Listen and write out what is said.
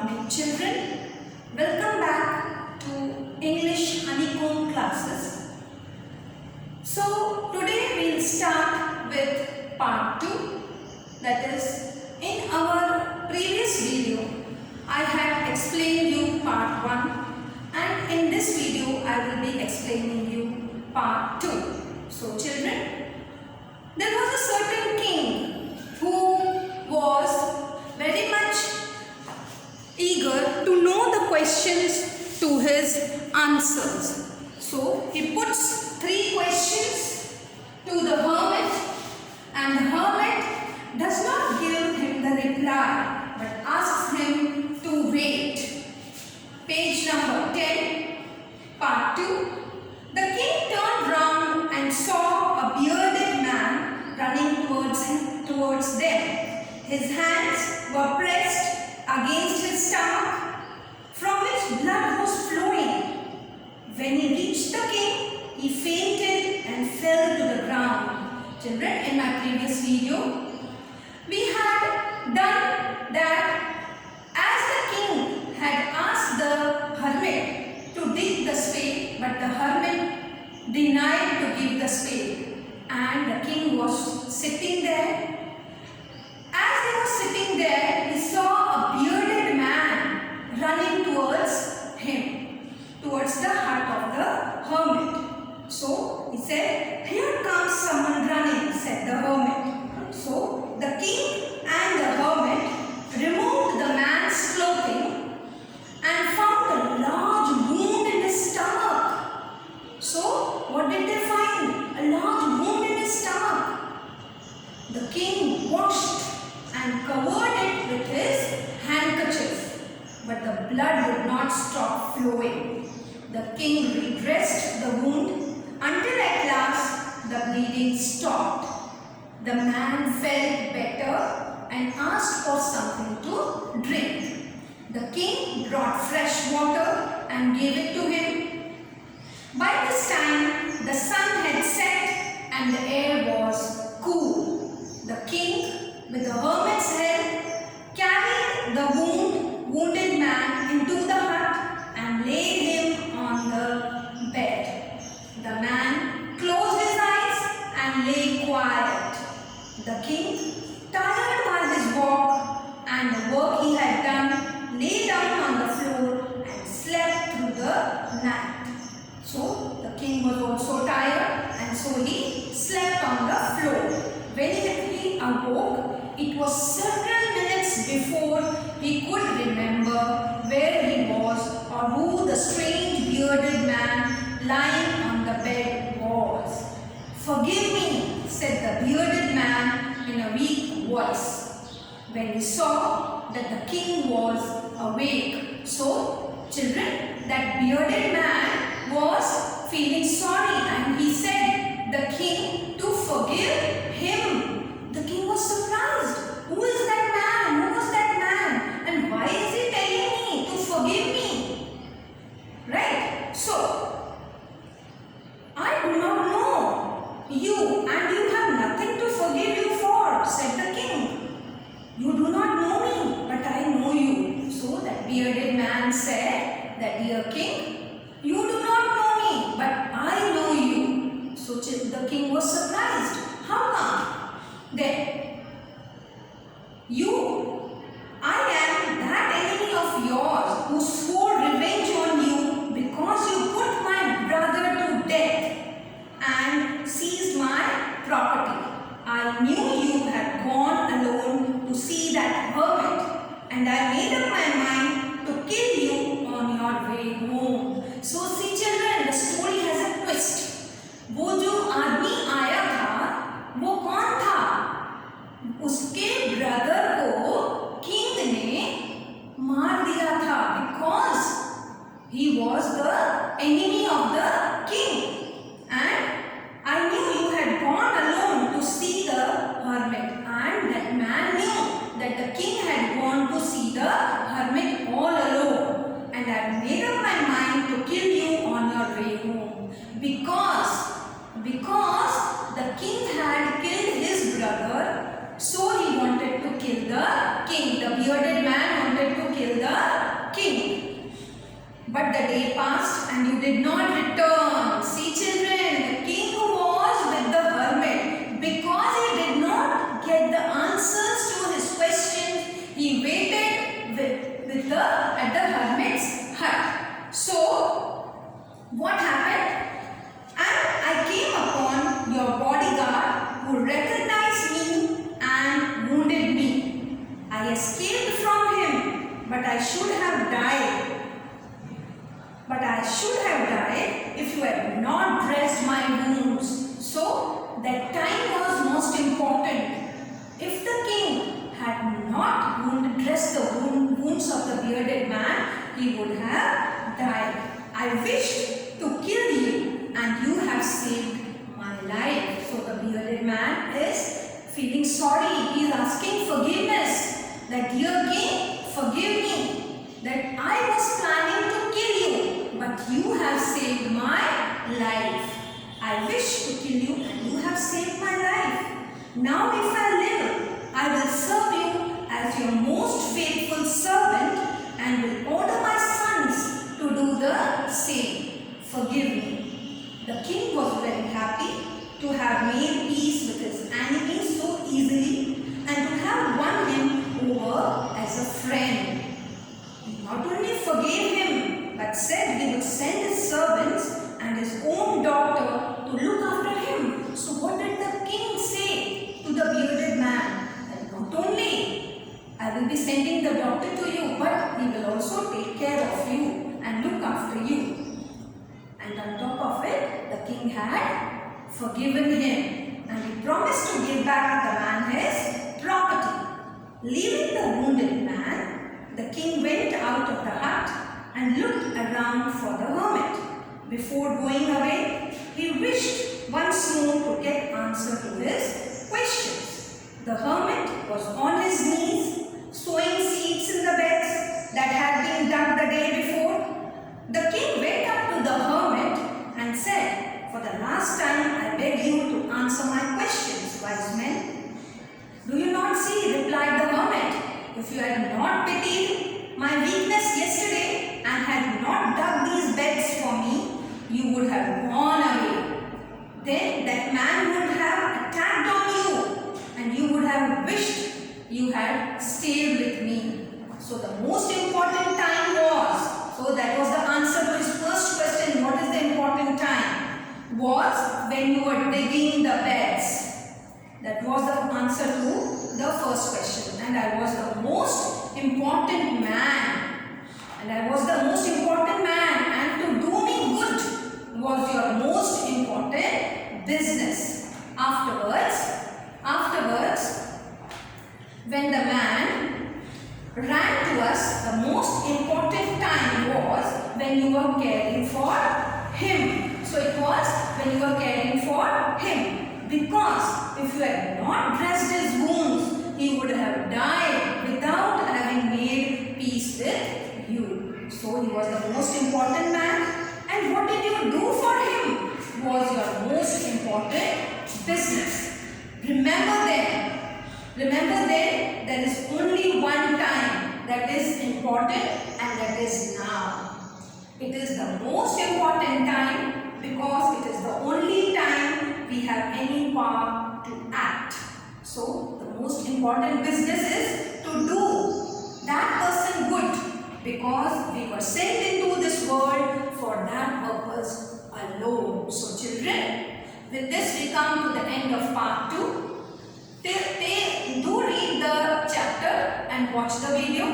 morning, children. Welcome back to English honeycomb classes. So today we'll start with part 2. That is, in our previous video I had explained you part 1, and in this video I will be explaining you part 2. So children, there was a certain king who was very much eager to know the questions to his answers. So he puts 3 questions to the hermit, and the hermit does not give him the reply but asks him to wait. Page number 10, part 2. The king turned round and saw a bearded man running towards them. His hands were pressed against his stomach, from which blood was flowing. When he reached the king, he fainted and fell to the ground. Children, in my previous video, we had done that as the king had asked the hermit to dig the spade, but the hermit denied to give the spade, and the king was sitting there. As he was sitting there, he saw a bearded man running towards him, towards the hut of the hermit. So he said, "Here comes someone running," said the hermit. So the king and the hermit removed the man's clothing and found a large wound in his stomach. So what did they find? A large wound in his stomach. The king washed and covered it with his handkerchief, but the blood would not stop flowing. The king redressed the wound until at last the bleeding stopped. The man felt better and asked for something to drink. The king brought fresh water and gave it to him. By this time the sun had set and the air was cool. The king, with the hermit's help, carried the wounded man into the hut and laid him on the bed. The man closed his eyes and lay quiet. The king, tired by his walk and the work he had done, lay down on the floor and slept through the night. So the king was also tired, and so he slept on the floor. When he awoke, it was several minutes before he could remember where he was or who the strange bearded man lying on the bed was. "Forgive me," said the bearded man in a weak voice, when he saw that the king was awake. So, children, that bearded man was feeling sorry, and he said the king to forgive him. The king was surprised. Who is that man? Who was that man? And why is he telling me to forgive me? Right? So, "I do not know you, and you have nothing to forgive you for," said the king. "You do not know me, but I know you." So that bearded man said that, "Dear king, you do not know me, but I know you." So the king was surprised. "How come?" Then, "I am that enemy of yours who swore revenge on you because you put my brother to death and seized my property. I knew you had gone alone to see that hermit, and I made up my mind to kill you on your way home." So see children, the story has a twist. वो जो आदमी आया था, वो कौन था? उसके brother को किंग ने मार दिया था, because he was the enemy of the king. And I knew you had gone alone to see the hermit, and that man knew that the king had gone to see the hermit all alone, and I made up my mind to kill you on the day passed and you did not return. See children, the king was with the hermit because he did not get the answers to his questions. He waited at the hermit's hut. So, what happened? And I came upon your bodyguard who recognized me and wounded me. I escaped from him, but I should have died. If you had not dressed my wounds. So, that time was most important. If the king had not dressed the wounds of the bearded man, he would have died. I wished to kill you, and you have saved my life. So, the bearded man is feeling sorry. He is asking forgiveness. That, dear king, forgive me. That I was planning to kill you, but you have saved my life. I wish to kill you and you have saved my life. Now if I live, I will serve you as your most faithful servant and will order my sons to do the same. Forgive me. The king was very happy to have made peace with his enemies so easily and to have won him over as a friend. He not only forgave him, but said he would send his servants and his own daughter to look after him. So what did the king say to the bearded man? That not only I will be sending the daughter to you, but he will also take care of you and look after you. And on top of it, the king had forgiven him and he promised to give back the man his property. Leaving the wounded man, the king went out of the hut and looked around for the hermit. Before going away, he wished once more to get answer to his questions. The hermit was on his knees, sowing seeds in the beds that had been dug the day before. The king went up to the hermit and said, "For the last time, I beg you to answer my questions, wise men." "Do you not see," replied the hermit, "if you had not pitied my weakness yesterday and had not dug these beds for me, you would have gone away. Then that man would have attacked on you and you would have wished you had stayed with me." So the most important time so that was the answer to his first question, what is the important time? Was when you were digging the beds. That was the answer to the first question. And I was the most important man. And to do me good was your most important business. Afterwards, when the man ran to us, the most important time was when you were caring for him. So it was when you were caring for him. Because if you had not dressed his wounds, he would have died without having made peace with you. So he was the most important man. And what did you do for him was your most important business. Remember then, there is only one time that is important, and that is now. It is the most important time because it is the only time we have any power to act. So the most important business is to do that person good, because we were sent into this world for that purpose alone. So children, with this we come to the end of part 2. Do read the chapter and watch the video.